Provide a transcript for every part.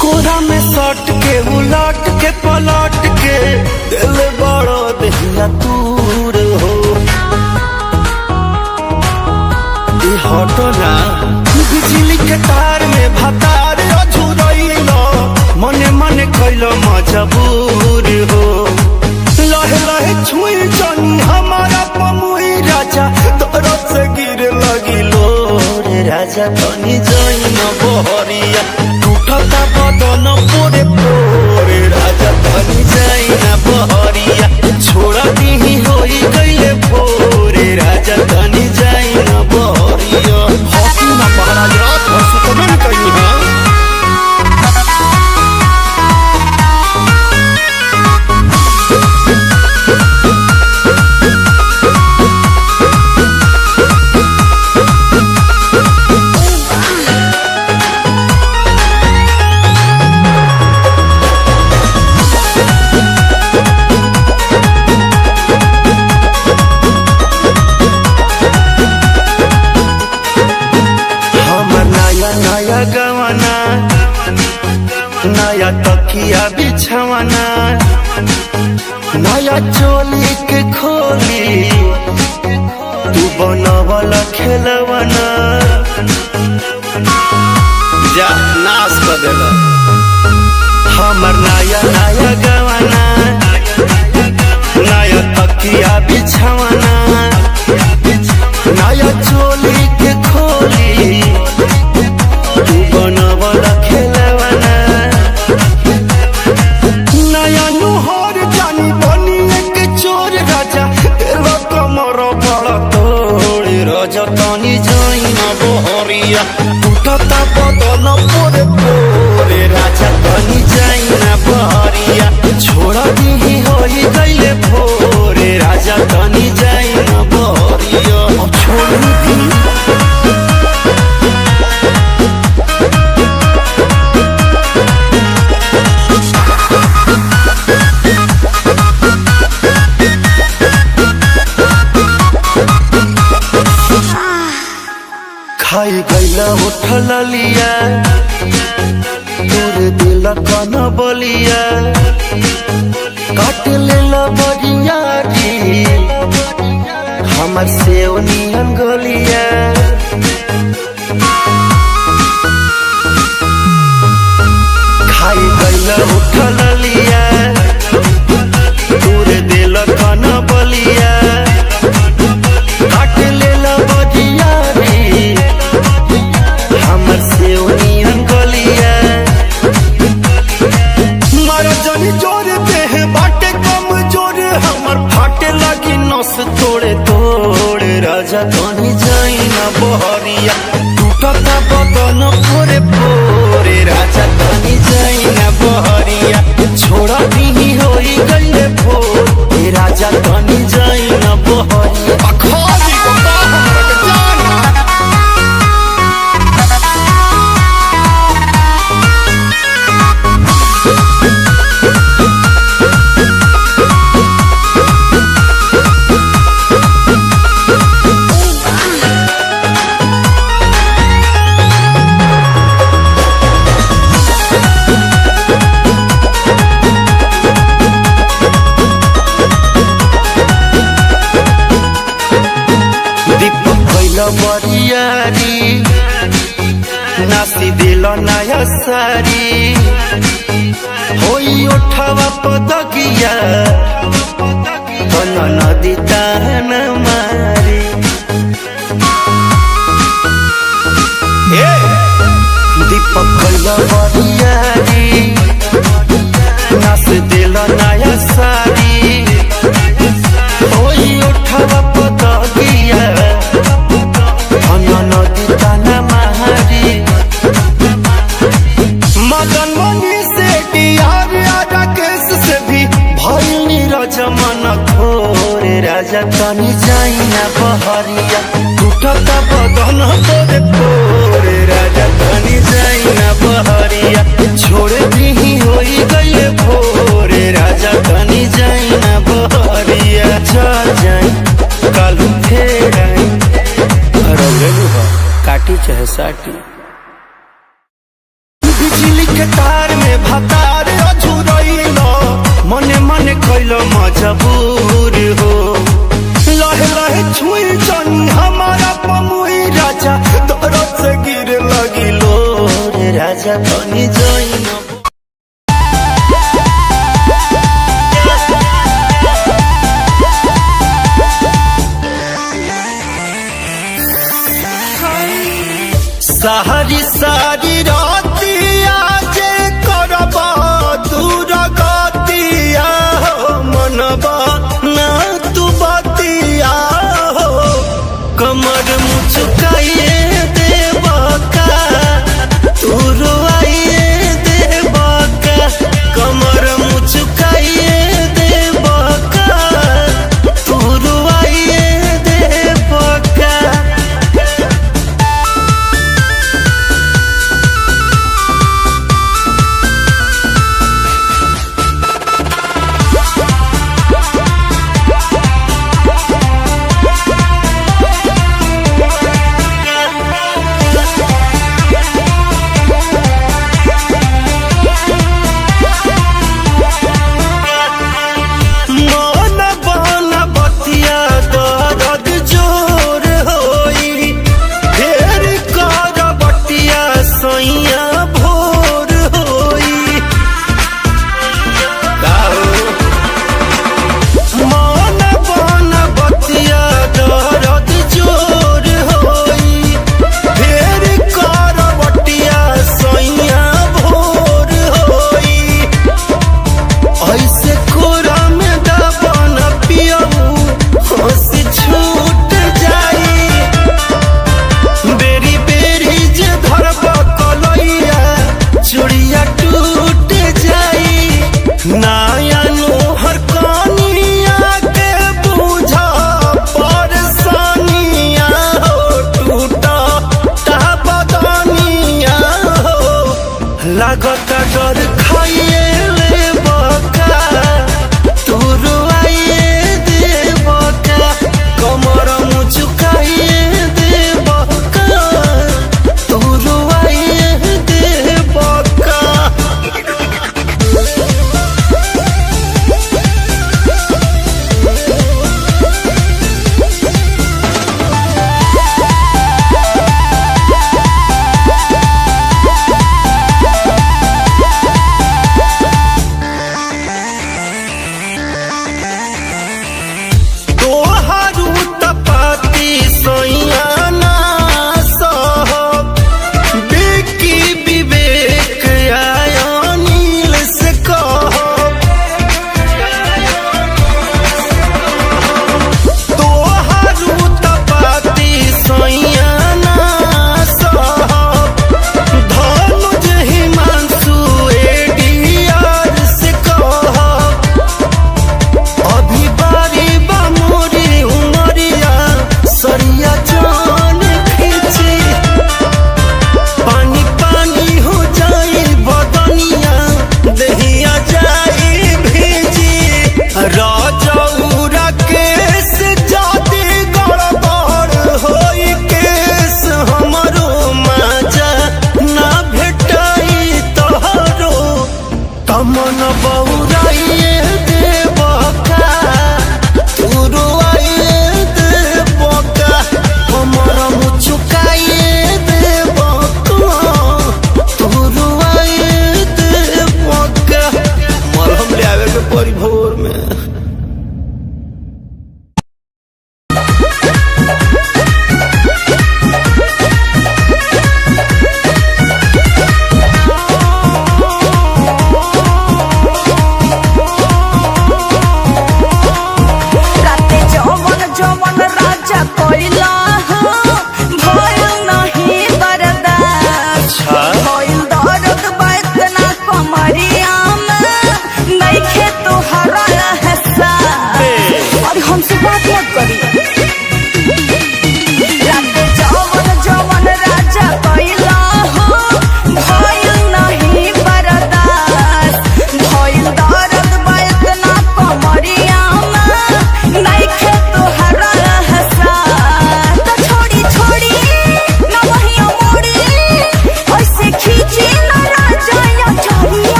कोरा में सट के उलट के पलट के दिल बड़ो दहिया दूर हो हटो ना। बिजली के तार में भतार अझुरइलो मने मने कैलो मजबूर हो। लहे लहे छुई जनी हमारा पमुई राजा तोरो से गिर लगिलो रे राजा तनी जई न बहरिया टूटता बदन पोरे पोरे राजा तनी जई न बहरिया छोड़ा दी होई गइले भोरे राजा तनी जई न बहरिया। हॉकी ना महाराज रात भर सुतबे न कहीं है। नया गवाना नया तकिया बिछवाना नया चोली के खोली तू बनवला खेलवाना जा नाश कर देला। हमर नया नया गवाना नया तकिया बिछवाना नया चोली के खोली बनवला खेलवाना नया नुहर जानी बनी एक चोर राजा तेरा कमर बड़ा तोड़ राजा तनी जाई न बहरिया टूटता बदन पोरे पोरे राजा तनी जाई न बहरिया छोड़ा दी होई गइले भोरे राजा तनी जाई न बहरिया छोड़ दी। खाई गैला उठल लिया तोरे दिल कन बलिया काट लेला बरिया री हमर सेव नियन गलिया। खाई गैला उठल लिया तोरे दिल कन बलिया काट लेला बरिया री हमर से उनियन गलिया। मारा जानी जोर देह बाटे कम जोर हमर फाटे लगी नस तोड़े तोड़े राजा तनी जाई न बहरिया टूटता बदन पोरे पोरे राजा तनी जाई न बहरिया छोड़ा दी होई गइले भोरे राजा तनी जाई न बहरिया। अखाली बता हमरा के जाना बरियारी नासी दिल नया सारी होई उठवा पदगिया बन नदी तान मारी दीपक बरियारी नास दिल नया सारी होई उठवा पदगिया नदी ताना महारी मदन मनी से डियार राकेश से भी भइनी रजमन खोरे राजा तनी जाई न बहरिया टूटता बदन पोरे पोरे राजा तनी जाई न बहरिया छोड़ दी होई गइले भोरे राजा तनी जाई न बहरिया चल जाई कल फेर काटी चाहे साटी। बिजली के तार में भतार अझुरैलो मने मने कैलो मजबूर हो। लहे लहे छुई जनी हमारा पमुई राजा दरद से गिर लगिलो रे राजा तनी जइन। सारी सारी रातिया जे करबा दूर गतिया हो मनबा ना तू बतिया हो। कमर मुचुकाइए देबा का तू रुआइए देबा का। कमर मुचुकाइए देबा का तू रुआइए देबा का। लागत डर खाइए ले बका तू रुआइए दे बका। कमर मुचुकाइए दे बका तू रुआइए दे बका।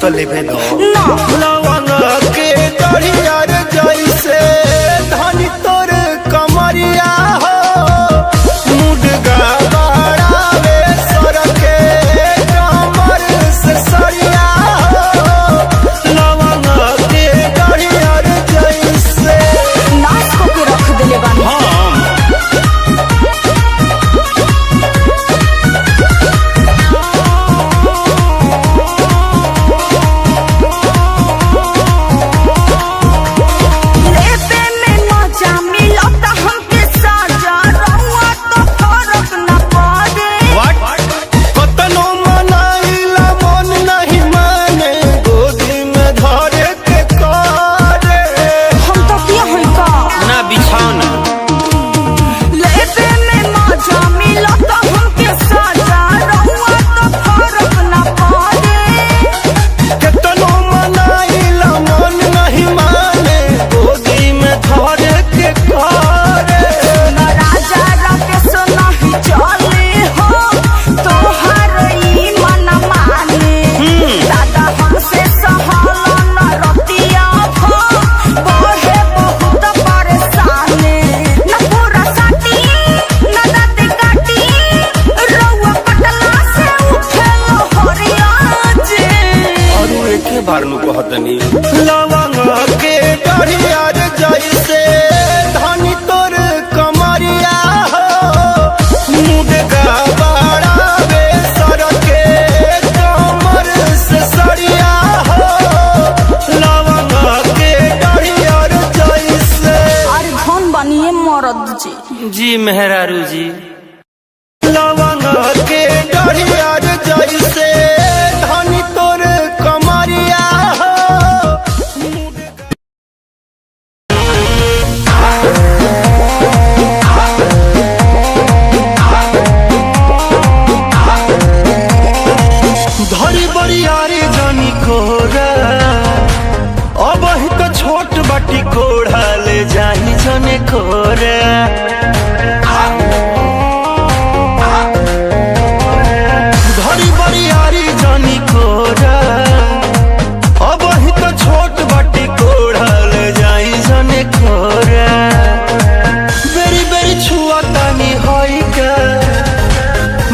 तो लेबे दो लवंग के डढ़िया रे जैसे धनी तोर कमरिया हो मुडगा बाड़ावे सर के कमर से सरिया हो लवंग के डढ़िया रे जैसे नाच को के रख देले बानी लवंग के डढ़िया रे जैसे धनी तोर कमरिया हो मुडगा बाड़ावे सर के कमर से सरिया हो लवंग के डढ़िया रे जैसे अरे धन बनिए मरद जी मेहरारू जी लवंग के डढ़िया रे जैसे धनी तोर कमरिया धरी बरियारी जानी कोरा अब ही तो छोट बाटी कोढ़ा ले जाही जने कोरा धरी बरियारी जानी कोरा अब ही तो छोट बाटी कोढ़ा ले जाही जने कोरा बेरी बेरी छुआ तानी होई का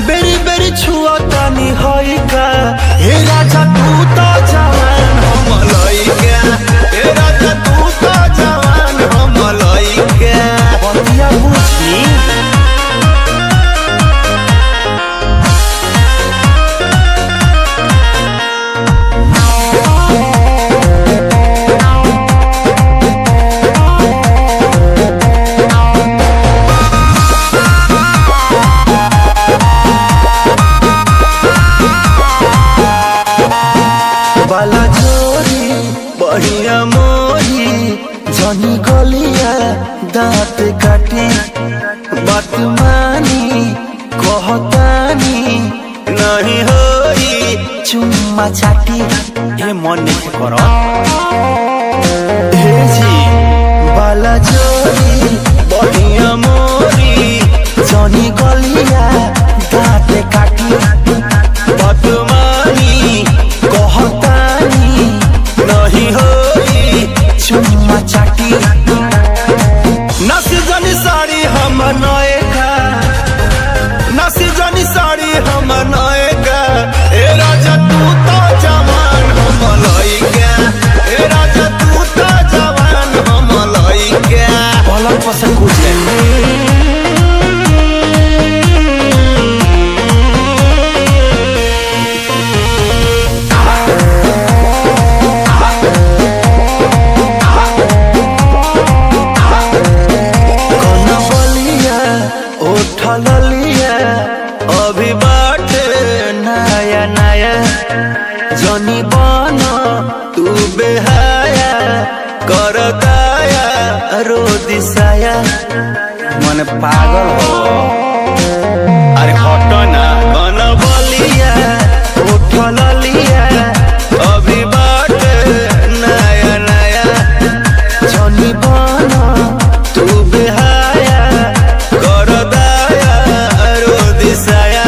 बेरी बेरी छुआ तानी होई का हे राजा तू तो जवान हम लइका हे राजा तू तो जवान हम लइका बतिया बुझी बाला जोरी बढ़िया मोरी जनी गलिया दांत काटी बात मानी कहतानी नहीं होई चुम्मा चाटी ये मन नहीं करो हे जी बाला जोरी बढ़िया मोरी जनी गलिया दांत काटी बात मानी कहतानी नहीं होई चुम्मा चाटी नसी जनी साड़ी हम नएगा नसी जनी साड़ी हम नएगा ए राजा तू तो जवान हम लइका ए राजा तू तो जवान हम लइका पलक पसंद कुछ अभी बाटे नया नया जनी बना तू बेहाया कर दाया रो दिसाया मन पागल हो अरे हटो ना बना बलिया उठल लिया अभी बाटे नया नया जनी बना तू बेहाया कर दाया रो दिसाया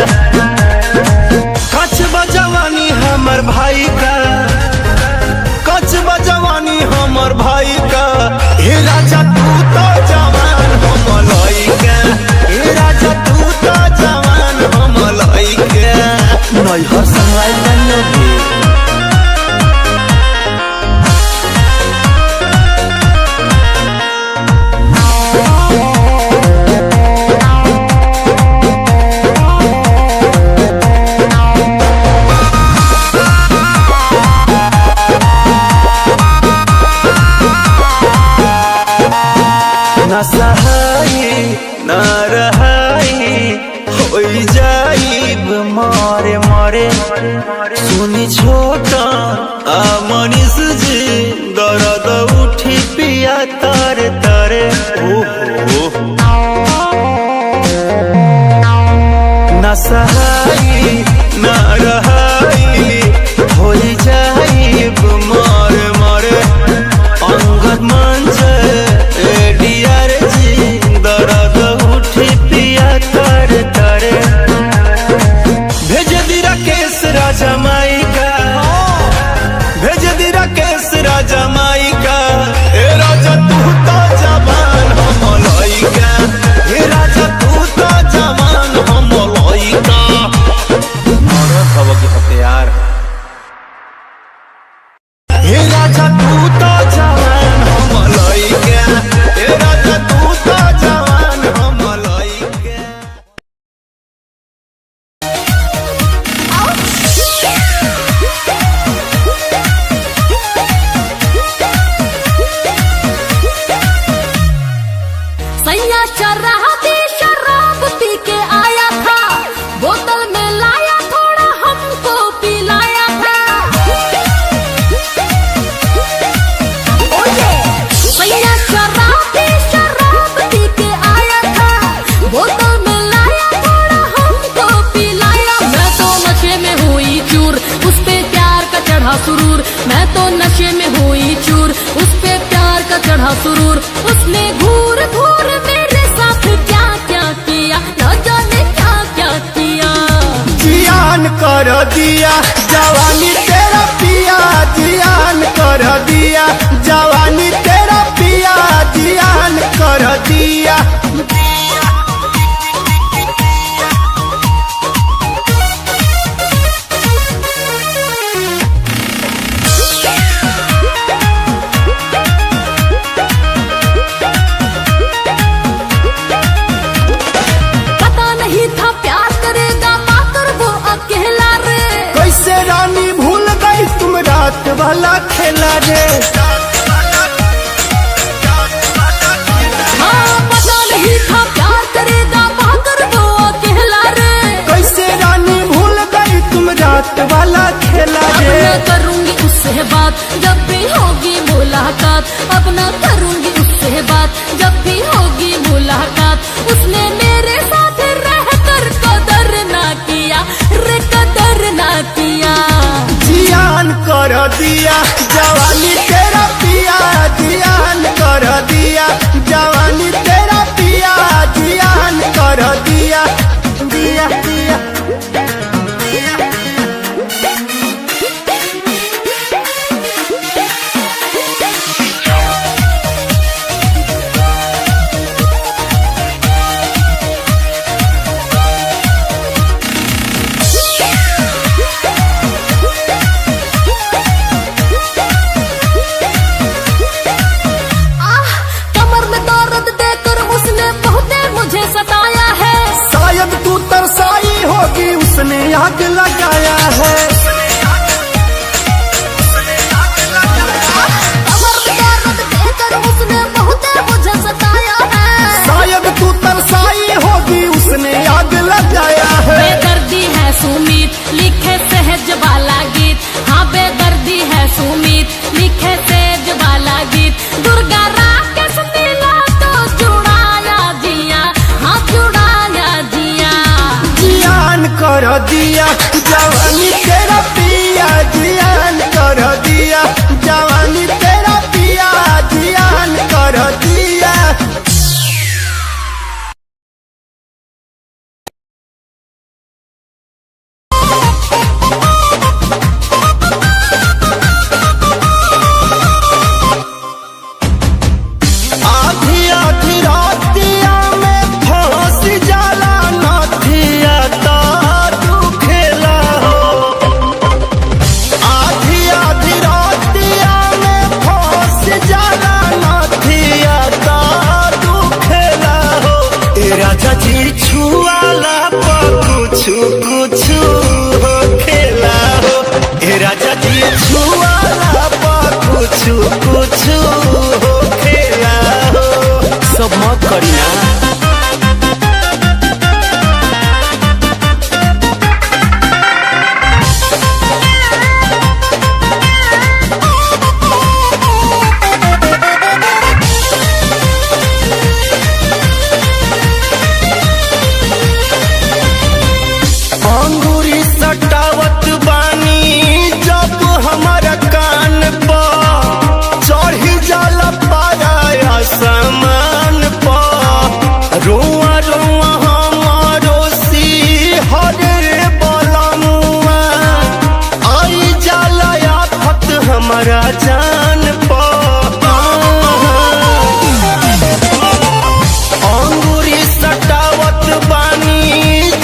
कच बजवानी हमर भाई का नैहर संगवाइल बानी अभी। न सहाई न रहाई हो जाइब मारे मारे सुनी छोटा मनीष जी दर्द उठी पिया तारे तारे ओहो न सहाई न रहाई हो जाइब मारे मारे अंगद मंच जमाइका भेज दी राकेश राजमाइका ए राजा तू तो जवान हम लइका ए राजा तू तो जवान हम लइका मरत हव के हथियार ए राजा तू तो जवान हम लइका ए राजा तू तो जवान हम लइका। शराब पी के आया था, बोतल में लाया थोड़ा हमको पिलाया था। भैया शराब पी के आया था, बोतल में लाया थोड़ा हमको पिलाया। मैं तो नशे में हुई चूर, उस पे प्यार का चढ़ा सुरूर। मैं तो नशे में हुई चूर, उस पे प्यार का चढ़ा सुरूर। उसने घूर घूर मेरे साथ क्या क्या किया, न जाने क्या क्या किया। जियान कर दिया जवानी तेरा पिया, जियान कर दिया जवानी तेरा पिया, जियान कर दिया। रानी भूल गई तुम रात वाला खेला रे। हाँ पता नहीं था प्यार करेगा पाकर वो अकेला रे। कैसे रानी भूल गई तुम रात वाला खेला रे। अब न करूंगी उससे बात जब भी होगी मुलाकात, अब न करूंगी उससे बात जब भी होगी मुलाकात। उसने मेरे साथ रहकर कदर ना किया रे, कदर ना किया। जियान कर दिया जवानी तेरा पिया, जियान कर दिया जवानी तेरा पिया, जियान कर दिया दिया दिया। सताया है शायद तू तरसाई होगी उसने आग लगाया है। देकर उसने बहुत मुझे सताया है। शायद तू तरसाई होगी उसने आग लगाया है। बेदर्दी है सुमीत लिखे सहज वाला गीत, हाँ बेदर्दी है सुमीत लिखे सहज वाला गीत। दुर्गा राकेश मिला तो जुड़ाया जिया, हाँ जुड़ाया जिया। जियान कर दिया जवानी तेरा पिया, जियान कर दिया जवानी तेरा पिया, जियान कर दिया। आधी आधी रातिया में फांस जाला नथिया ता तू खेला हो। कुछ हो खेला हो ए राजा जी छुआला पा कुछ हो खेला हो सब मत करी ना। अंगूरी सटावत बानी जब हमारा कान पर चढ़ी जाला पाया सामान पर रोआ रोआ हमारो सिहर रे बलमुआ आई जाला आफत हमारा जान पर अंगूरी सटावत बानी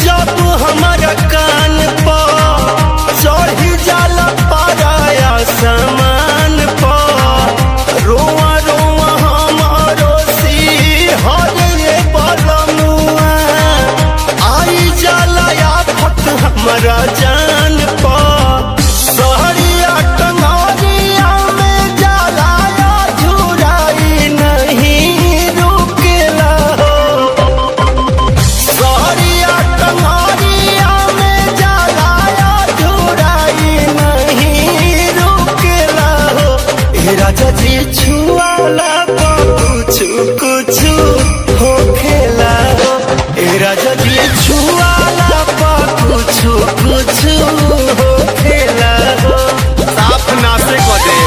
जब हमारा कान पर चढ़ी जाला पाया सामान पर रोआ रोआ हमारो सिहर रे बलमुआ आई जाला आफत हमारा जान पर सहरिया टंगरिया में जाला झुराई नहीं रुकेला हो सहरिया टंगरिया में जाला झुराई नहीं रुकेला हो ए राजा जी छुआला कुछ हो खेला हो ए राजा जी छुआला कुछ हो खेला हो साफ नासे को दे।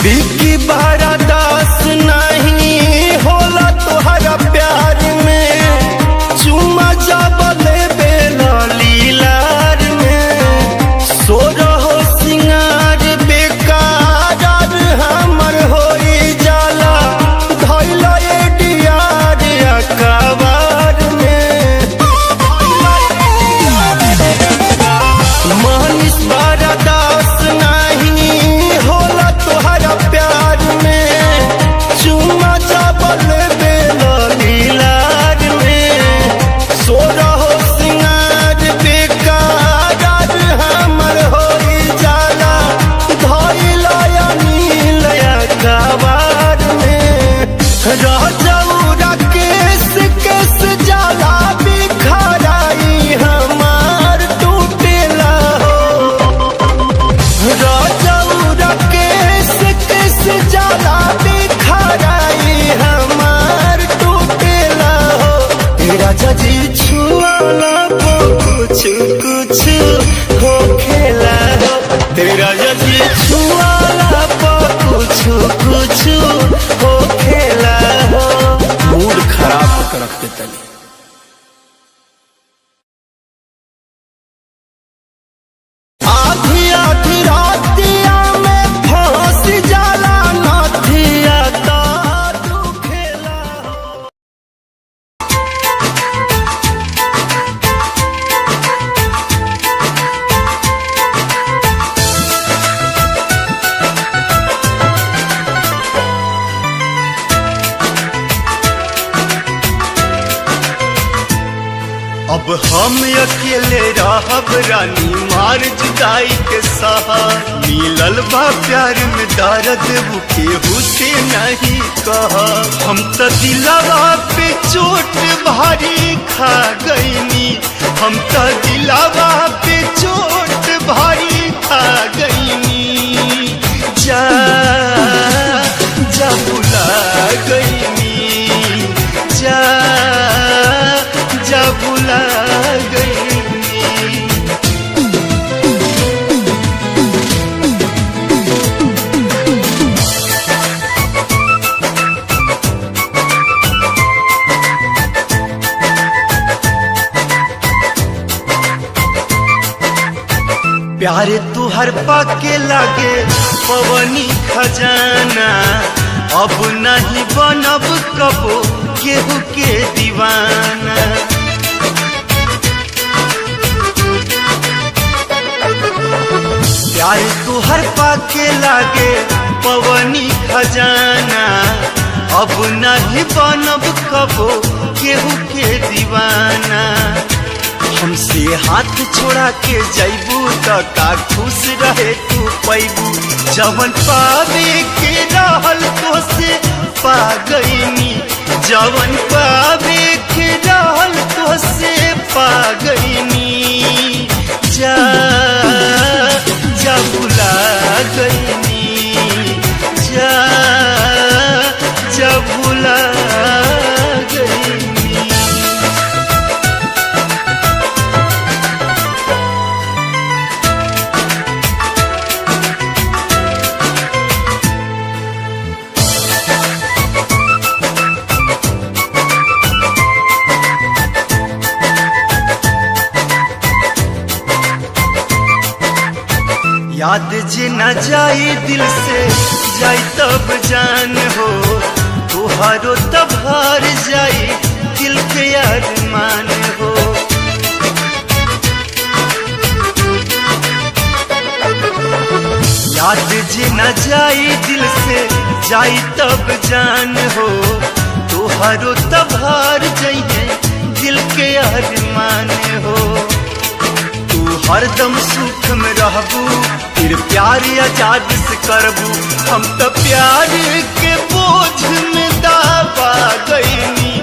बिकी बारा दास नहीं होला तोहरा प्यार में चुमा जबले बेला लीलार में सो रहो सिंगार बेकार हमर होई जाला धैला ए डियार अकबार में मनीष बारा दास नहीं होला तोहरा प्यार में चुमा जबल बेला लीलार में सो रहो सिंगार बेकार हमर होई जाला धैला नील अकबार में रह जौरा केस जाला बिखराई हमार टूटेला हो राजा केस जाला बिखराई हमार टूटेला हो ए राजा जी छुआला कुछ हो खेला हो ए राजा जी छुआला कुछ हो खेला हो मूड खराब कर रख देता नहीं। आधी आधी रातिया में फंस जाला नथिया तारू खेला हो। अब हम अकेले रहब रानी मार जुदाई के सहार मिलल बा प्यार में दर्द केहू से नहीं कहा हम तो दिलवा पे चोट भारी खा गईनी हम तो दिलवा पे चोट भारी खा गईनी जा जा बुला गईनी जा जा बुला गईनी। प्यारे तुहर पाके लागे पवनी खजाना अब नहीं बनब कबो केहू के दीवाना। प्यार तुहर पाके लागे पवनी खजाना, अब नहीं बनब कबो केहू के दीवाना। हमसे हाथ छोड़ा के जैबू त का खुश रहे तू पैबू, जवन पावे के रहल तो से पा गईनी, जवन पावे के रहल तो से पा गईनी। जा जा भुला गईनी, जा जा भुला गईनी। याद जे न जाई दिल से जाई तब जान हो, तुहारो तब हार जाई दिल के अरमान हो। याद जे न जाई दिल से जाई तब जान हो, तुहारो तब हार जाइए दिल के अरमान हो। हरदम सुख में रहबू फिर प्यार आजाद से करबू, हम तो प्यार के बोझ में दाबा गईनी,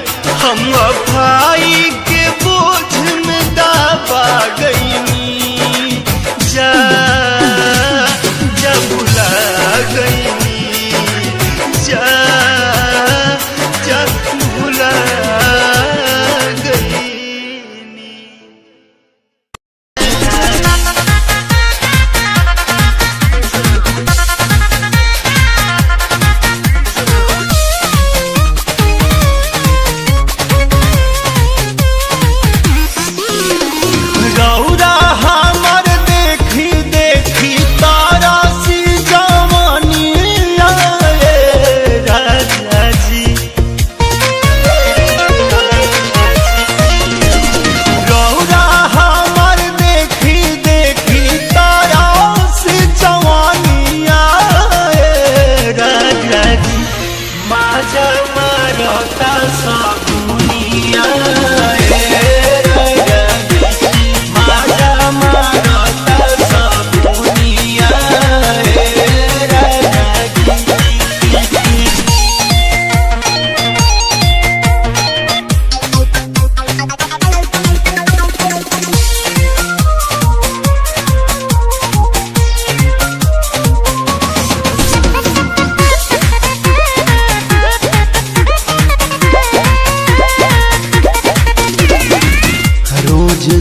हम भाई के बोझ में दाबा गईनी। जा जा भुला गईनी, जा जा भुला गईनी।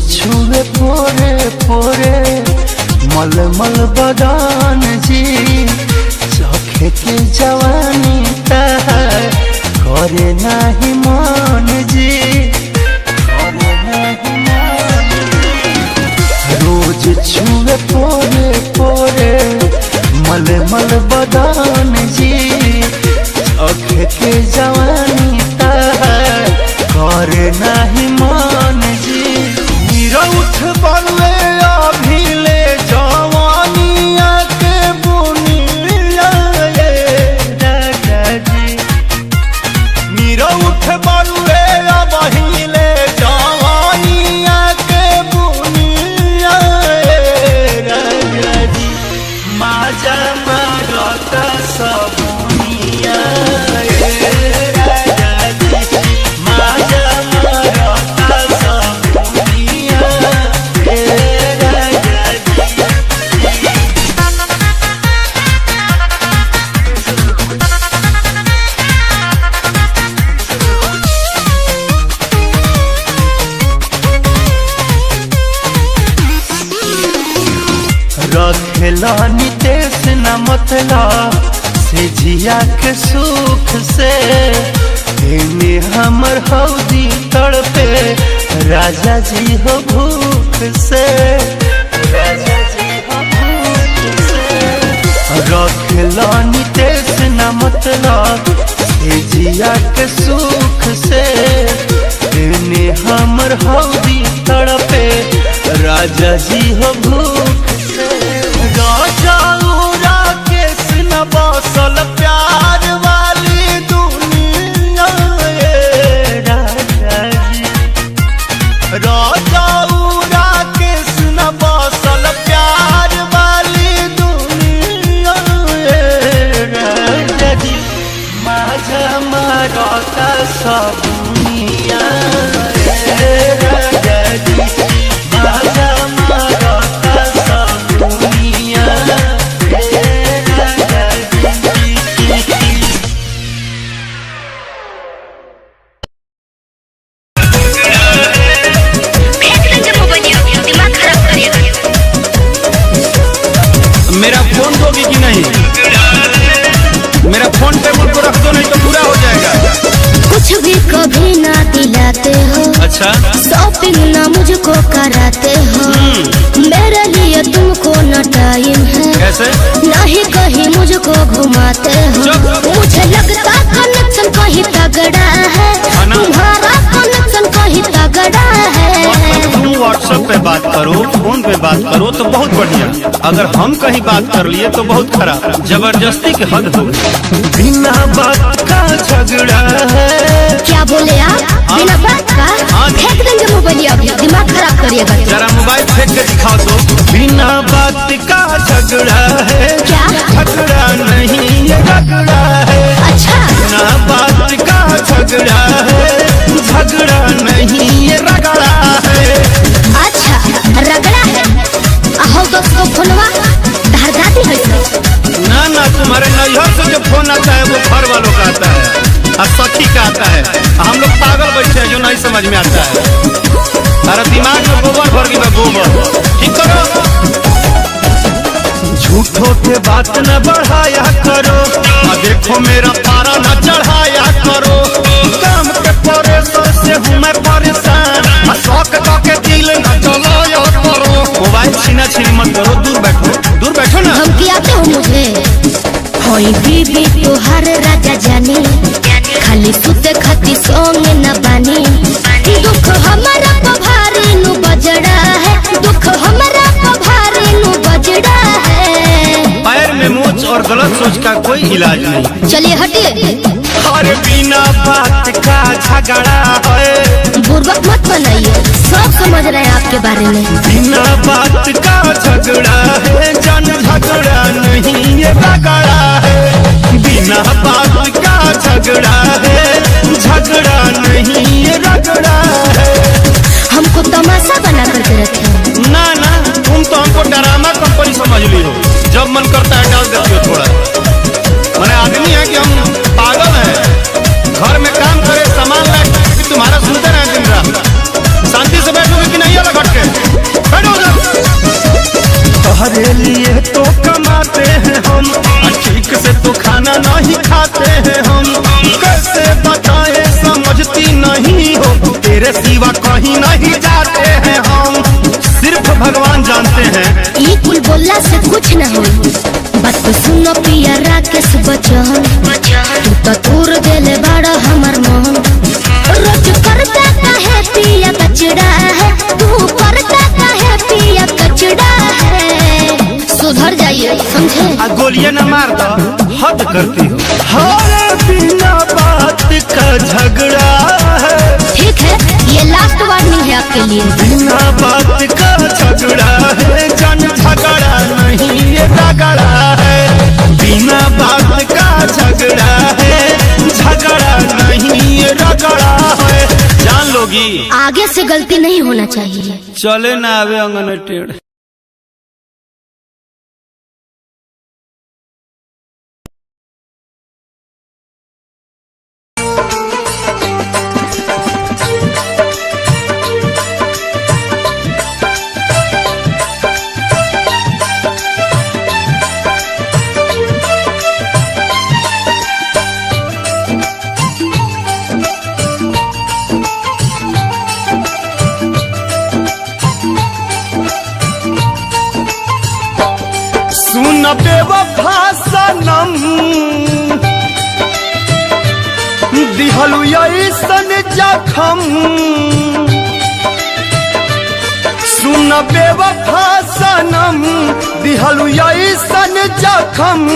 छुए पोरे पोरे मलमल बदान जी, चखे के जवानी तहार करे नाही मान जी, करे नाही मान जी। रोज छुए पोरे पोरे मलमल बदान जी, चखे के जवानी तहार करे नाही मान जी। उठ बलवे अभी ले जवानिया के बुनिया दादा जी, मीरा उठ बलवे अभी ले जवानिया के बुनिया दादा जी। माजा मारता सबुनिया दादा जी, माजा मारता सबुनिया रखेला नितेश न मतला से जिया के सुख से, हमर हौदी तड़पे राजा जी हो भूख से, राजा जी हो भूख से। रखेला नितेश न मतलब से जिया के सुख से, हमर हौदी तड़पे राजा जी हो भूख से। राजा फोन दोगी कि नहीं? मेरा फोन टेबल को रख दो, नहीं तो पूरा हो जाएगा। कुछ भी कभी ना दिलाते हो, अच्छा शॉपिंग ना मुझको कराते हो, मेरे लिए तुमको न टाइम है, कैसे? नहीं कहीं मुझको घुमाते हो। मुझे लगता कनेक्शन कहीं तगड़ा है, तुम्हारा कनेक्शन कहीं तगड़ा है। तुम व्हाट्सएप पे बात करो, फोन पे बात करो तो बहुत बढ़िया, अगर हम कहीं बात कर लिए तो बहुत खराब, जबरदस्ती के हद हो गई। बिना बात का झगड़ा है। क्या बोले आप? बिना बात का फेंक देंगे मोबाइल, अभी दिमाग खराब करिएगा। जरा मोबाइल फेंक के दिखाओ तो। बिना बात का झगड़ा है। क्या? झगड़ा नहीं ये रगड़ा है। अच्छा बिना बात का झगड़ा है, झगड़ा नहीं ये रगड़ा है। अच्छा रगड़ा है। आओ दोस्तों फोनवा धार जाती है। ना ना, तुम्हारे नैहर से जो फोन आता है वो घर वालों का आता है और सखी का आता है। हम लोग पागल बैठे हैं जो नहीं समझ में आता है। अरे दिमाग में गोबर भर गई, गोबर ठीक करो। झूठों के बात न बढ़ाया करो, देखो मेरा पारा न चढ़ाया करो। काम के प्रेशर से हूँ मैं परेशान, शौक के दिल न चलाया करो। मोबाइल छीना छीनी मत करो, दूर बैठो, दूर बैठो ना। हम क्या आते हो मुझे होई बीबी तोहर राजा जाने, खाली सुते खाती सोंगे न बानी। दुख हमारा पभारे नु बजड़ा है, दुख हमारा पभारे नु बजड़ा है। पैर में मोच और गलत सोच का कोई इलाज नहीं। चलिए हटिए। अरे बिना बात का झगड़ा है। बुर्बक मत बनाइए, सब समझ रहे हैं आपके बारे में। बिना बात का झगड़ा है, जन झगड़ा नहीं ये रगड़ा है। बिना बात का झगड़ा है, झगड़ा नहीं ये रगड़ा है। हमको तमाशा बना करके रखे। ना ना, तुम तो हमको ड्रामा कंपनी समझ ली हो, जब मन करता है डाल देती हो थोड़ा। मैंने आदमी है कि हम पागल हैं? घर में काम करे, सामान लाए, तुम्हारा सुनते रहे दिन रात। शांति से बैठोगे कि नहीं? अलग हट के बैठो उधर। तुम्हारे लिए तो कमाते हैं हम, ठीक से तो खाना नहीं खाते हैं हम। कैसे बताए समझती नहीं हो, तेरे सिवा कहीं नहीं जाते हैं हम। सिर्फ भगवान जानते हैं। ई कुल बोलला से कुछ न हो, बात तो सुनो पिया राकेश बच्चन, तू तो तूर देले बड़ा हमर मन। रोज करता काहे पिया कचड़ा है, तू करता काहे पिया कचड़ा है। सुधर जाइए समझे। आ गोलियां न मार दो, हद करती हो। हर बिना बात का झगड़ा है। ठीक है, ये लास्ट वार्निंग है आपके लिए। बिना बात का झगड़ा है, जन झगड़ा नहीं ये रगड़ा है। बिना बात का झगड़ा है, झगड़ा नहीं ये रगड़ा है। जान लोगी आगे से गलती नहीं होना चाहिए। चले ना आवे अंगन टेढ़। सुन बेवफा सनम, दिहलु ऐसन जखम। सुन बेवफा सनम, दिहलु ऐसन जखम।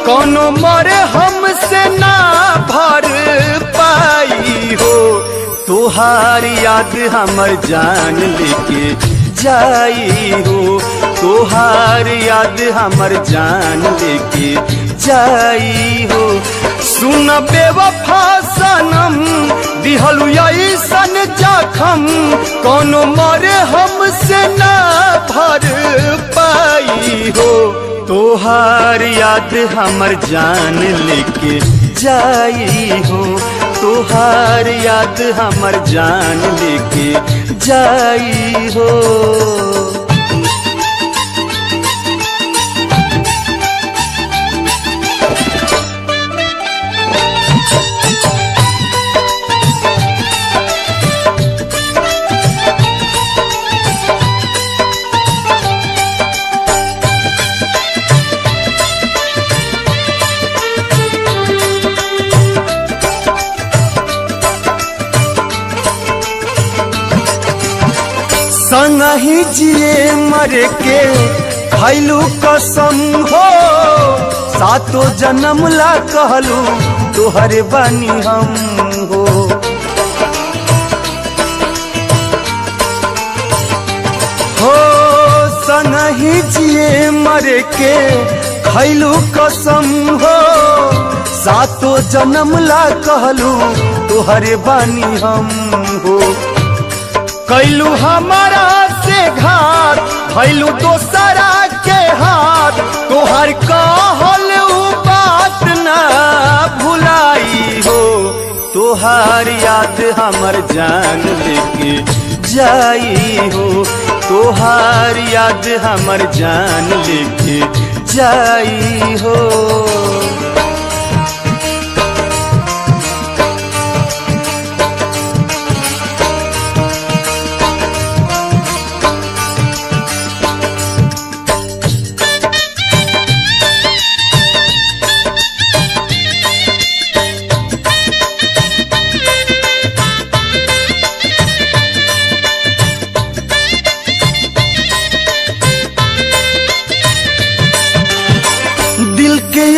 कोनो मरे हमसे ना भर पाई हो, तोहार याद हमर जान लेके जाई हो। तोहार याद हमर जान लेके जाई हो। सुन बेवफा सनम, दिहलु ऐसन जखम। कोनो मरे हमसे ना भर पाई हो, तोहार याद हमर जान लेके जाई हो। तोहार याद हमर जान लेके जाई हो। संगही जिए मरे के खैलू कसम हो, सातो जन्म ला कहलू तोहरे बानी हम हो। हो संगही जिए मरे के खैलू कसम हो, सातो जन्म ला कहलू तोहरे बानी हम हो। कैलू हमारा से घाट भैलू दोसरा के हाथ, तोहर कहल बात ना भुलाई हो। तोहार याद हमर जान लेके जाई हो, तोहार याद हमर जान लेके जाई हो।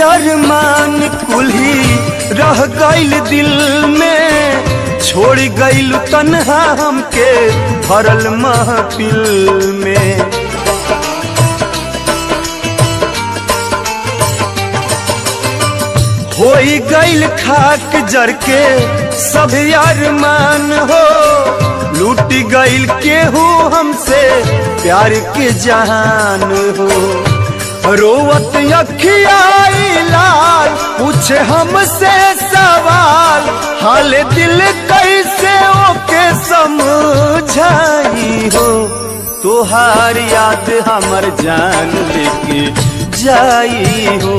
अरमान कुल्ही रह गइल दिल में, छोड़ गइल तन्हा हमके भरल महफिल में। होई गइल खाक जर के सब अरमान हो, लूट गइल केहू हमसे प्यार के जहान हो। रोवत अखियाई लाल पूछे हमसे सवाल, हाल दिल कैसे ओके समझाई हो। तोहार याद हमर जान लेके जाई हो,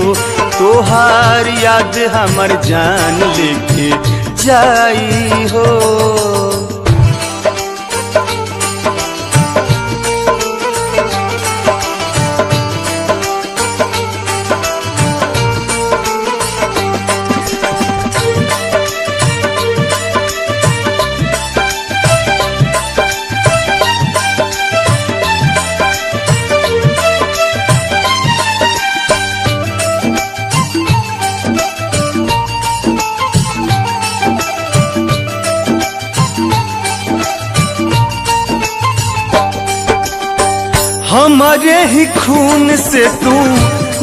तोहार याद हमर जान लेके जाई हो। हमारे ही खून से तू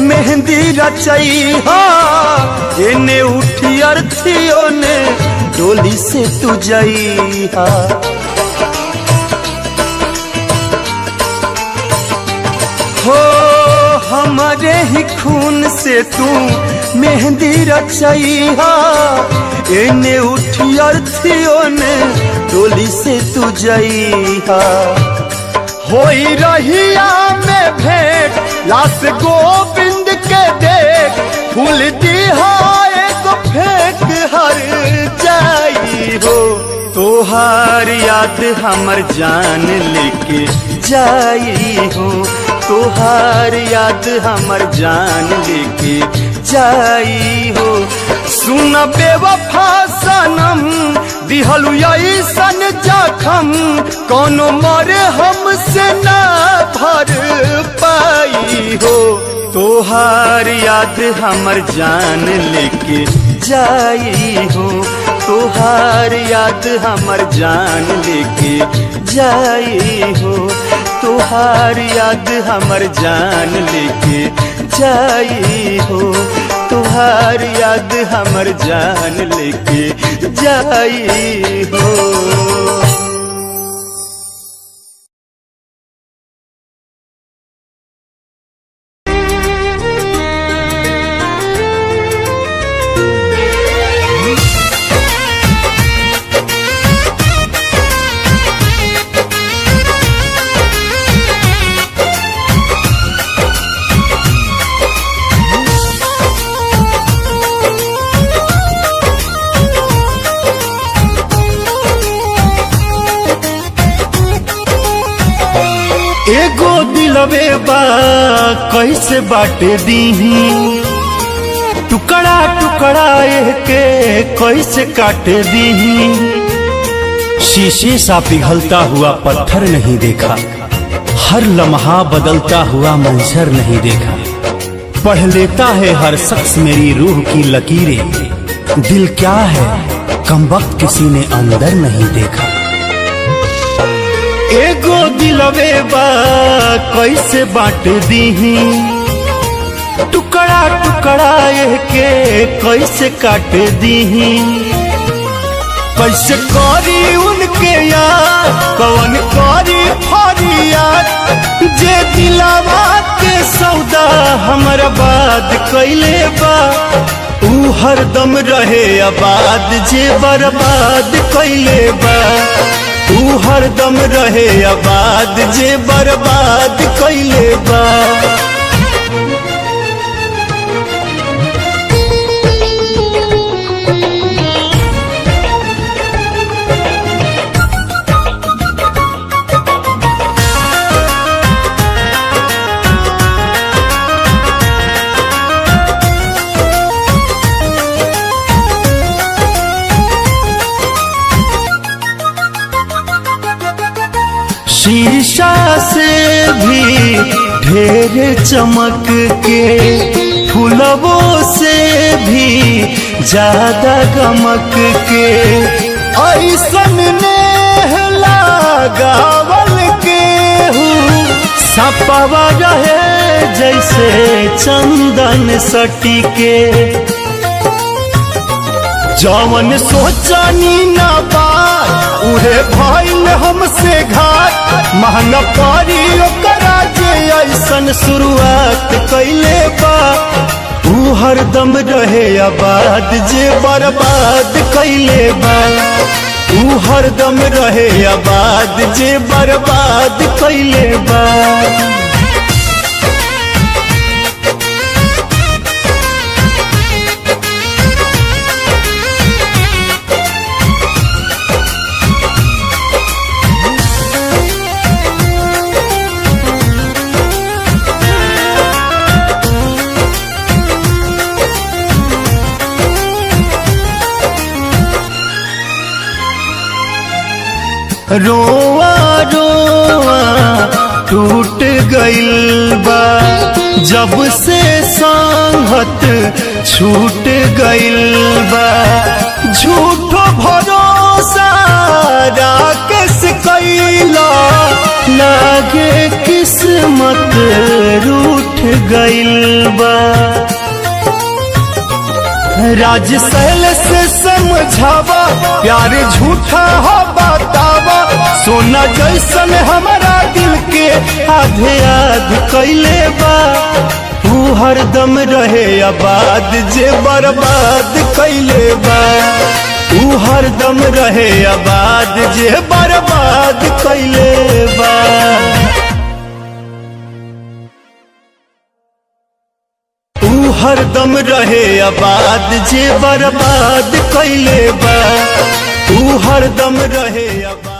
मेहंदी रचाई हा, एने उठी अर्थियों ने डोली से तू जाई हा। हो हमारे ही खून से तू मेहंदी रचाई हा, एने उठी अर्थियों ने डोली से तू जाई हा। होई रहिया में भेंट लाश गोविंद के देख, फूल दिहाए को फेंक हर जाई हो। तोहार याद हमर जान लेके जाई हो, तोहार याद हमर जान लेके जाई हो। सुन बेवफा सनम दिहलु ऐसन जखम, कोनो मरे हमसे ना भर पाई हो। तोहार याद हमर जान लेके जाई हो, तोहार याद हमर जान लेके जाई हो। तोहार याद हमर जान लेके जाई हो, तोहार याद हमर जान लेके जाई हो। एगो दिलवे बा कैसे बाटे दीही, टुकड़ा टुकड़ा के कैसे काटे दीही। शीशे सा पिघलता हुआ पत्थर नहीं देखा, हर लम्हा बदलता हुआ मंजर नहीं देखा। पढ़ लेता है हर शख्स मेरी रूह की लकीरें, दिल क्या है कमबख्त किसी ने अंदर नहीं देखा। एगो दिलवे बा कैसे बांट दीही, टुकड़ा टुकड़ा के कैसे काट दीही। कैसे करी उनके यार कौन करी फरियाद, जे दिलावा के सौदा हमर बात कैले बा। ऊ हरदम रहे आबाद जे बर्बाद कैले बा। ऊ हरदम रहे आबाद जे बर्बाद कैले बा। शीशा से भी ढेर चमक के, फूलों से भी ज्यादा गमक के। ऐसन नेह लगावल के हूँ सपवा रहे जैसे चंदन सटी के। जवन सोचनी न बात उहे भइल हमसे घाट, महन परी ओकरा जे ऐसन शुरुआत कैले बा। ऊ हरदम रहे आबाद जे बर्बाद कैले बा। ऊ हरदम रहे आबाद जे बर्बाद कैले बा। रोआ रोआ टूट गइल बा, जब से संगत छूट गइल बा। झूठो भरोसा राकेश कैला, लागे किस्मत रूठ गइल बा। राज सहल से समझावा प्यार झूठा हो बतावा। सोना जैसन हमारा दिल के आधे आध कैले बा। ऊ हरदम रहे आबाद जे बर्बाद कैले बा। ऊ हरदम रहे आबाद जे बर्बाद कैले बा। ऊ हरदम रहे आबाद जे बर्बाद कैले बा। ऊ हरदम रहे आबाद।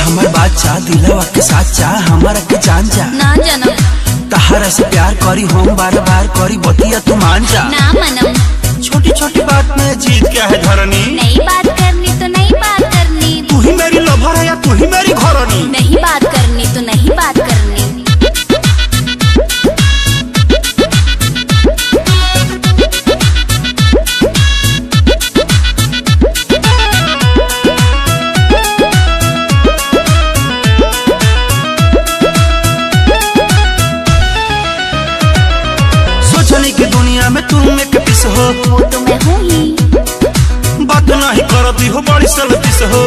हमर बादशाह दिलवा के साथ चाह हमारा के जान जा ना जानम, तहरा से प्यार करी हम बार बार करी बतिया तू मान जा ना मनम। छोटी छोटी बात में जीत क्या है धरनी, नहीं बात करनी तो नहीं बात करनी। तू ही मेरी लवर है या तू ही मेरी घरनी। नहीं बात करनी तो नहीं बात करनी। में तुम एक पिस हो, वो तो मैं हूँ ही। बात नहीं करती हो बड़ी सलपिस हो।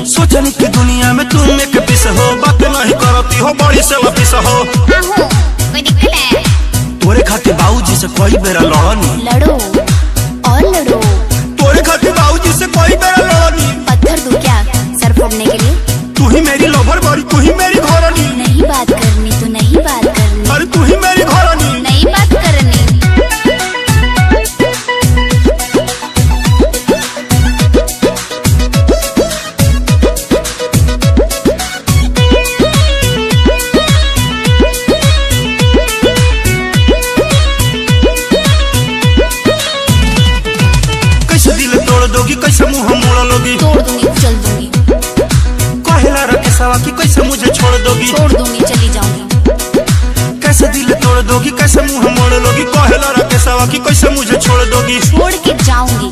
सोचने की दुनिया में तुम एक पिस हो, बात नहीं करती हो बड़ी सलपिस हो। कोई दिक्कत है? तोरे खातिर बाबूजी से कोई बेरा लड़नी। लड़ो और लड़ो। तोरे खातिर बाबूजी से कोई बेरा लड़नी। पत्थर दूं क्या सर फोड़ने के लिए? तू ही मेरी लवर बड़ी, तू ही मेरी घरनी। नहीं बात करनी तो नहीं बात करनी। अरे तू ही मेरी घरनी। नहीं बात करनी। लोगी, कैसे मुंह मोड़ लोगी, कहेला राकेशवा की कैसे मुझे छोड़ दोगी। छोड़ के जाऊंगी।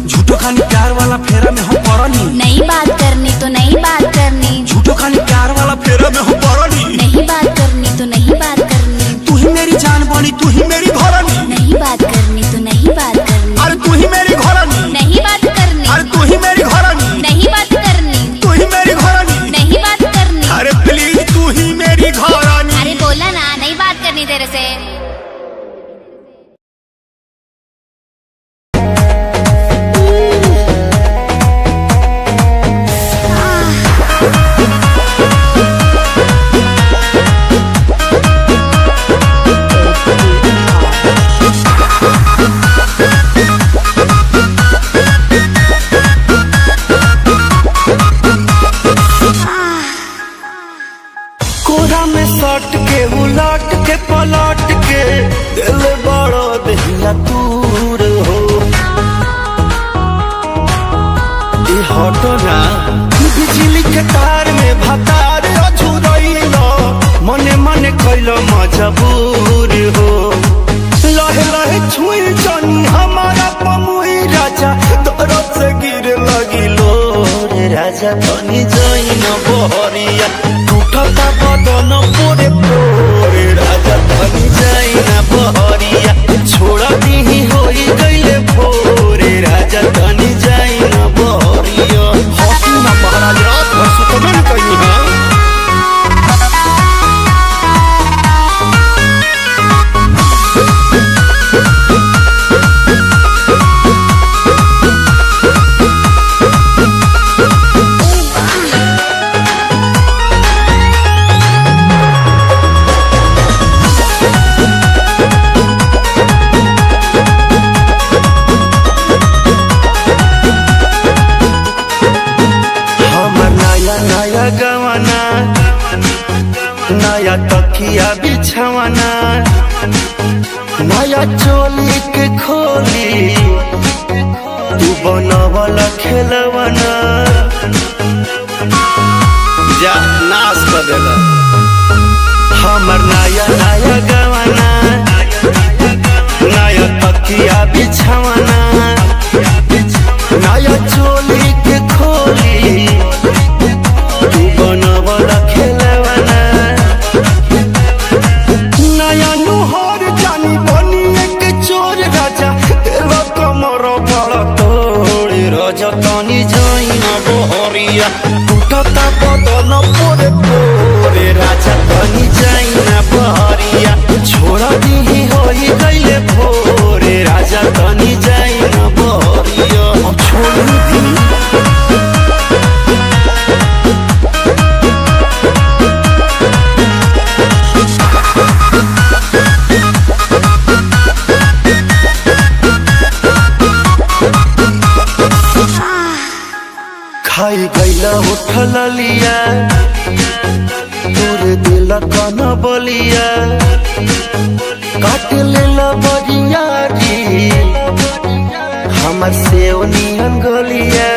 झूठो खाली प्यार वाला फेरा में हम पड़नी, नहीं बात करनी तो नहीं बात करनी। झूठो खाली प्यार वाला फेरा में हम पड़नी, नहीं बात करनी तो नहीं बात करनी। तू ही मेरी जान बनी, तू ही मेरी घरनी, नहीं बात करनी तो नहीं बात करनी। अरे तू ही मेरी घरनी, नहीं बात करनी। अरे तू ही मेरी घरनी, नहीं बात करनी। तू ही मेरी घरनी, नहीं बात करनी। अरे प्लीज तू ही मेरी घरनी। अरे बोला ना नहीं बात करनी तेरे से। कोरा में सट के उलट के पलट के दिल बड़ा दहिया दूर हो। ई हटो ना बिजली के तार में भतार अझुरैलो, मने मने कैलो मजबूर हो। लहे लहे छुई जानी हमारा पमुई राजा, तरफ से गिर लगिलो रे राजा, तनी जाइन बहरिया टूटता बदन पोरे पोरे राजा, तनी जाइन बहरिया छोड़ा दीही होई गईले भोरे राजा, तनी जाइन बहरिया। हॉकी ना महाराज रात भर सुतबन कहीं है। गवाना नया तकिया बिछवाना, नया चोली के खोली तू बनवला खेलवाना, जा नाश कर देला हमर नया नया गवाना, नया तकिया बिछवाना, नया चोली के खोली तू बनवला खेलवाना, नया नुहर जानी बनी एक चोर राजा, तेरा कमर बड़ा तोड़ राजा, तनी जाइन बहरिया टूटता बदन पोरे पोरे राजा, तनी जाइन बहरिया छोड़ा दीही होई गईले भोरे राजा, तनी जाइन बहरिया छोड़ दी। खाई गईला उठल लिया तोरे दिल कन बलिया, काट लेला बरिया री हमर सेव नियन गलिया,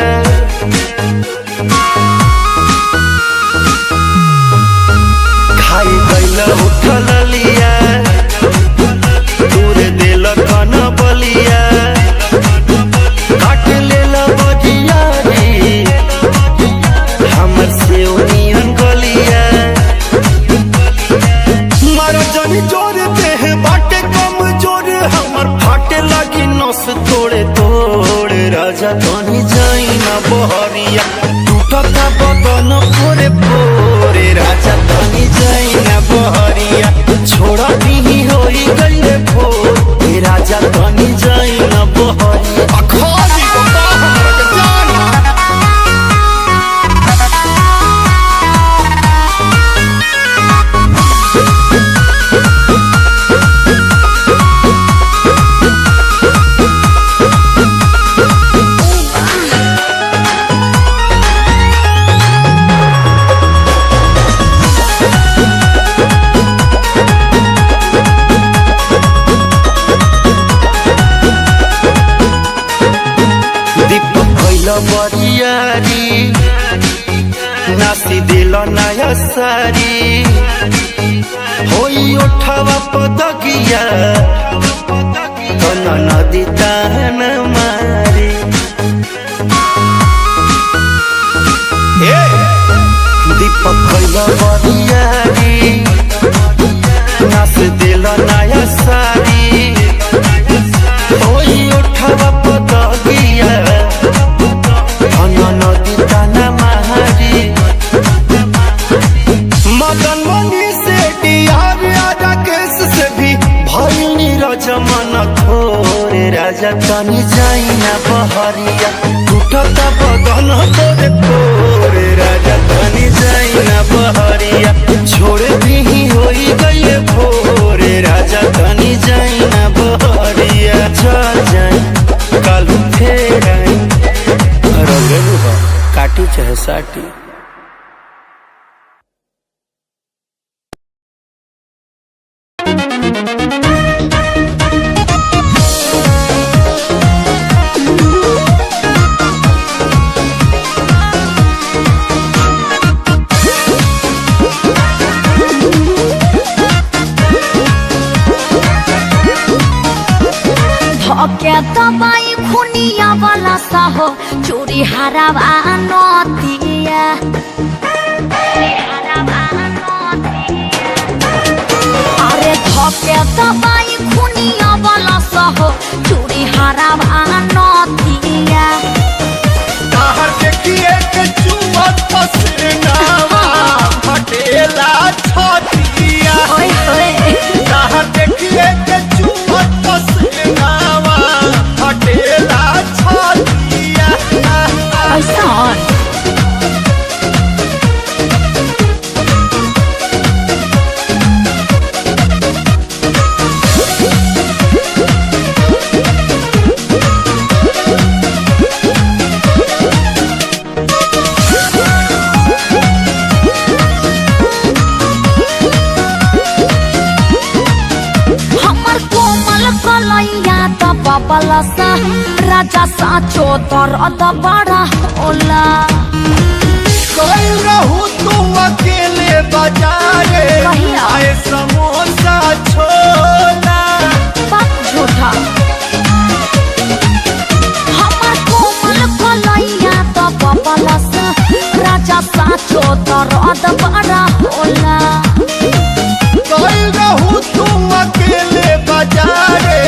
खाई गईला उठल लिया तोरे दिल कन बलिया, काट लेला बरिया री हमर सेव नियन गलिया, मारा जानी जोर देह बाटे कम जोर, हमर फाटे लगी नस तोड़े तोड़े राजा, तनी जाइन बहरिया टूटता बदन पोरे पोरे राजा, तनी जाइन बहरिया छोड़ा दीही होई गईले भोरे राजा, तनी जाइन बहरिया। अखाली बता हमरा के जान बरियारी नासी दिल नया सारी होई उठवा पदगिया कौन नदी तान मारी दीपक कैल बरियारी नाच दिल नया सारी ओई उठवा पदगिया कौन नदी तान मारी मदन मनी से डियार राकेश से भी भाई नीरज मन खोरे राजा तनी जाइना बहरिया टूटता बदन तोरे कोरे राजा तनी जाइना बहरिया छोड़े भी होई गए भोरे राजा तनी जाइना बहरिया चल जाए कल फेर आई काटी चाहे साटी। धके दबाई खुनिया वाला साहो चोरी हरावा नतिया अरे धके दबाई खुनिया वाला साहो चोरी हरावा नतिया ताहर देखिए के चुमत पसनावा फटेला छतिया ओए होए ताहर देखिए के चुमत पसनावा फटेला छतिया ऐसा कलैया त बबलसा राजा साचो दर्द बड़ा होला कोई रहू तू अकेले बाजारे कहिया? आए समोसा छोला बात झूठा हमर कोमल कलैया त बबलसा राजा साचो दर्द बड़ा होला कोई रहू तू अकेले बाजारे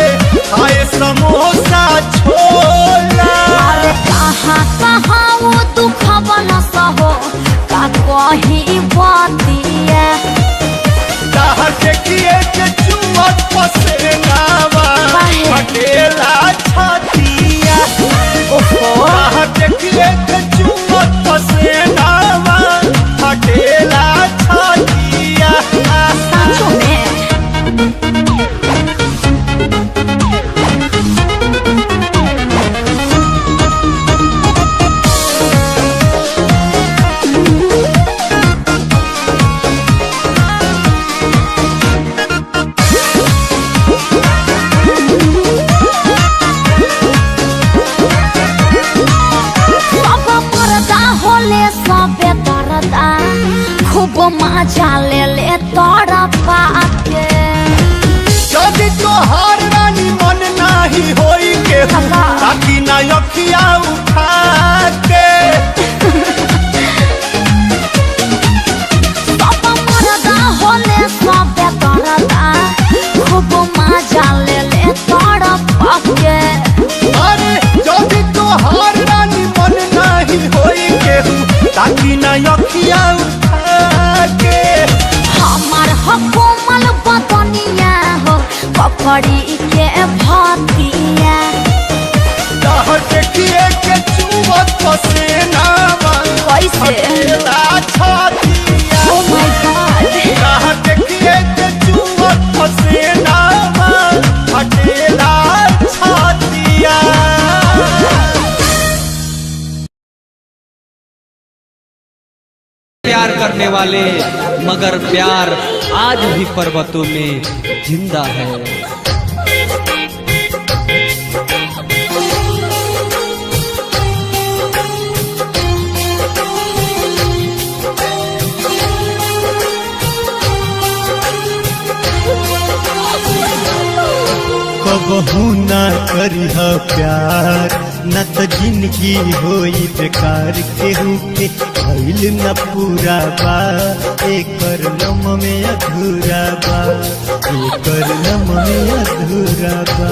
आए समोसा छोला अरे कहाँ कहाँ वो दुख बलसा हो का कही बतिया ताहर देखिए के चुमत पसनावा फटेला छतिया ओहो ताहर देखिए के चुमत पसनावा फटेला छतिया साचो में सबे दरदा खूब मजा ले ले तोरा पाके यदि तोहार रानी मन नाही होई के ताकि ना अखिया उठा के सब मरदा होले सबे दरदा खूब मजा ले ले तोरा पाके अरे यदि तोहार रानी मन नाही होई के ताकि ना अखिया उठा के हमार कोमल बदनिया हो पकड़ी के भतिया ताहर देखिए के चुमत पसेनावा कैसे फटेला छतिया ओ माय गॉड ताहर देखिए के चुमत पसेनावा फटेला छतिया प्यार करने वाले मगर प्यार आज भी पर्वतों में जिंदा है। कबहू ना करिह प्यार न त जिंदगी होई बेकार केहू के भइल न पूरा बा एकर नम में अधूरा बा एकर नम में अधूरा बा।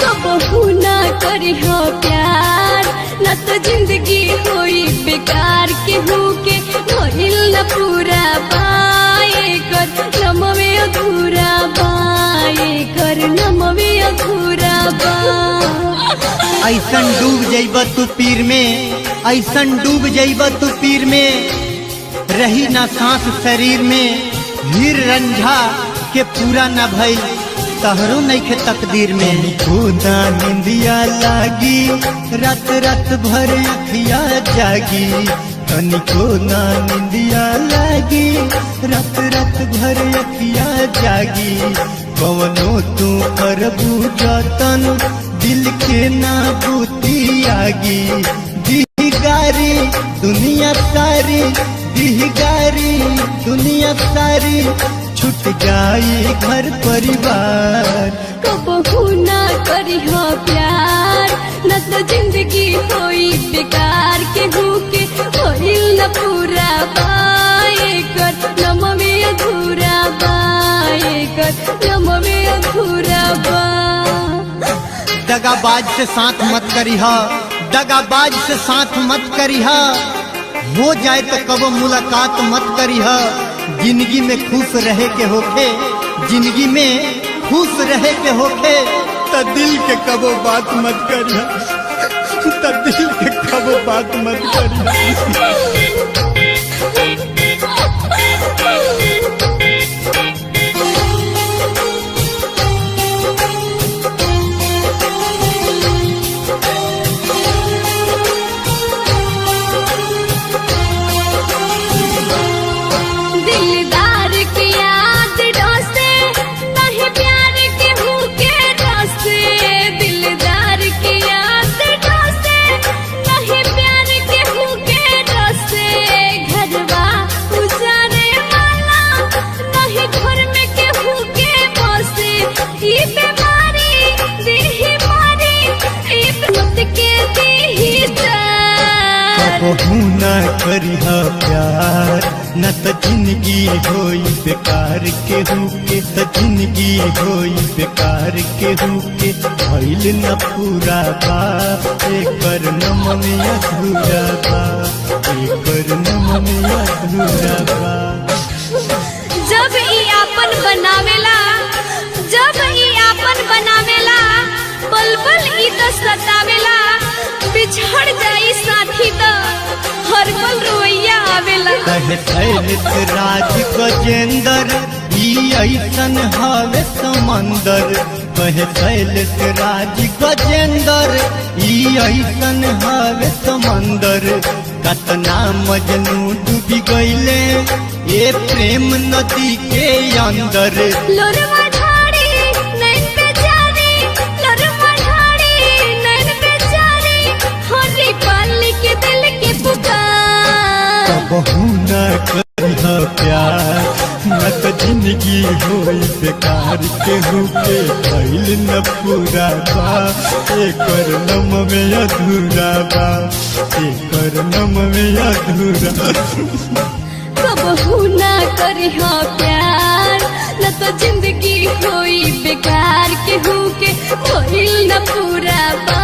कबहू ना करिह प्यार न तो जिंदगी होई बेकार केहू के भइल न पूरा बाए कर नम में अधूरा बाए कर नम में अधूरा बा। ऐसन डूब जइब तू पीर में ऐसन डूब जइब तू पीर में रही ना सांस शरीर में हीर रंझा के पूरा न भइल तहरो नइखे तकदीर में। खुदा निंदिया लागी रात रात भर अखिया जागी तनिको ना निंदिया लागी रात रात भर अखिया जागी कवनो तू करबू जतन दिल के ना बूती आगी दिहगारी दुनिया सारी दिहगारी दुनिया सारी छूट जाई घर परिवार। कबहू ना करिह प्यार न तो जिंदगी होई बेकार केहू के भइल न पूरा बाए कर नम में अधूरा बाए कर नम में अधूरा बा। दगाबाज से साथ मत करिह दगाबाज से साथ मत करिह हो जाए तो कबो मुलाकात मत करिह। जिंदगी में खुश रहे के होखे जिंदगी में खुश रहे के होखे त दिल के कबो बात मत करिह त दिल के कबो बात मत करिह। दिलदार की याद डोसे नहीं प्यार केहू के डोसे दिलदार की याद डोसे नहीं प्यार केहू के डोसे घरवा उजारे वाला नहीं घर में केहू के बसे ई बीमारी दिही मारी ई मत के दिही कबहू ना करिह प्यार न त जिंदगी होई बेकार केहू के त जिंदगी होई बेकार केहू के भइल न पूरा बा एकर नम में अधूरा बा एकर नम में अधूरा बा। जब ई आपन बनावेला पल पल ई तो सतावेला बिछड़ जाई साथी तो हर पल रोइया आवेला। कहत राज गजेंद्र ई ऐसन हवे समंदर कहत राज गजेंद्र ई ऐसन हवे समंदर कतना मजनू डूबी गईले ये प्रेम नदी के अंदर। लोरवा ढाड़ी नैन बेचारी लोरवा ढाड़ी नैन बेचारी हरी पाली के दिल के पुकार। कबहू ना करिह प्यार न त जिंदगी होई बेकार केहू के भइल न पूरा बा एकर नम में अधूरा बा एकर नम में अधूरा। कबहू ना करिह प्यार न तो जिंदगी होई बेकार केहू के भइल न पूरा बा।